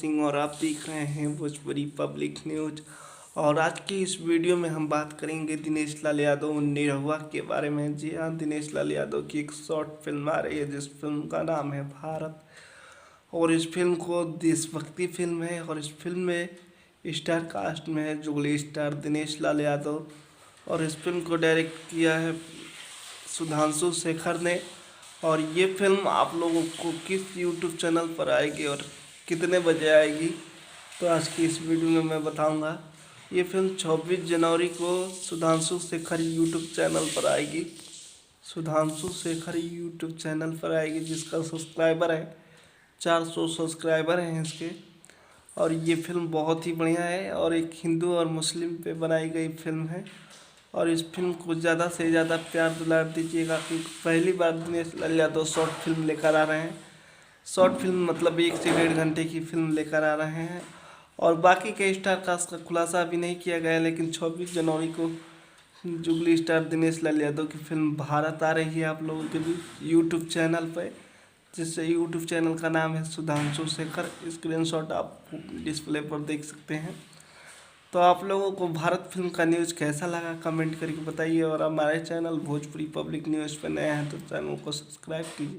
सिंह और आप देख रहे हैं भोजपुरी पब्लिक न्यूज। और आज की इस वीडियो में हम बात करेंगे दिनेश लाल यादव निरहुआ के बारे में। जी हाँ, दिनेश लाल यादव की एक शॉर्ट फिल्म आ रही है जिस फिल्म का नाम है भारत। और इस फिल्म को देशभक्ति फिल्म है और इस फिल्म में स्टार कास्ट में है जुगली स्टार दिनेश लाल यादव। और इस फिल्म को डायरेक्ट किया है सुधांशु शेखर ने। और ये फिल्म आप लोगों को किस यूट्यूब चैनल पर आएगी और कितने बजे आएगी, तो आज की इस वीडियो में मैं बताऊंगा। ये फिल्म 26 जनवरी को सुधांशु शेखर यूट्यूब चैनल पर आएगी। सुधांशु शेखर यूट्यूब चैनल पर आएगी जिसका सब्सक्राइबर है 400 सब्सक्राइबर हैं इसके। और ये फिल्म बहुत ही बढ़िया है और एक हिंदू और मुस्लिम पे बनाई गई फिल्म है। और इस फिल्म को ज़्यादा से ज़्यादा प्यार दुलार दीजिएगा क्योंकि पहली बार दिनेश लाल यादव शॉर्ट फिल्म लेकर आ रहे हैं। शॉर्ट फिल्म मतलब 1 से 1.5 घंटे की फिल्म लेकर आ रहे हैं। और बाकी के स्टार कास्ट का खुलासा अभी नहीं किया गया है, लेकिन 26 जनवरी को जुगली स्टार दिनेश लाल यादव की फिल्म भारत आ रही है आप लोगों के बीच यूट्यूब चैनल पर, जिससे यूट्यूब चैनल का नाम है सुधांशु शेखर। स्क्रीनशॉट आप डिस्प्ले पर देख सकते हैं। तो आप लोगों को भारत फिल्म का न्यूज़ कैसा लगा कमेंट करके बताइए। और हमारे चैनल भोजपुरी पब्लिक न्यूज़ पर नए हैं तो चैनल को सब्सक्राइब कीजिए।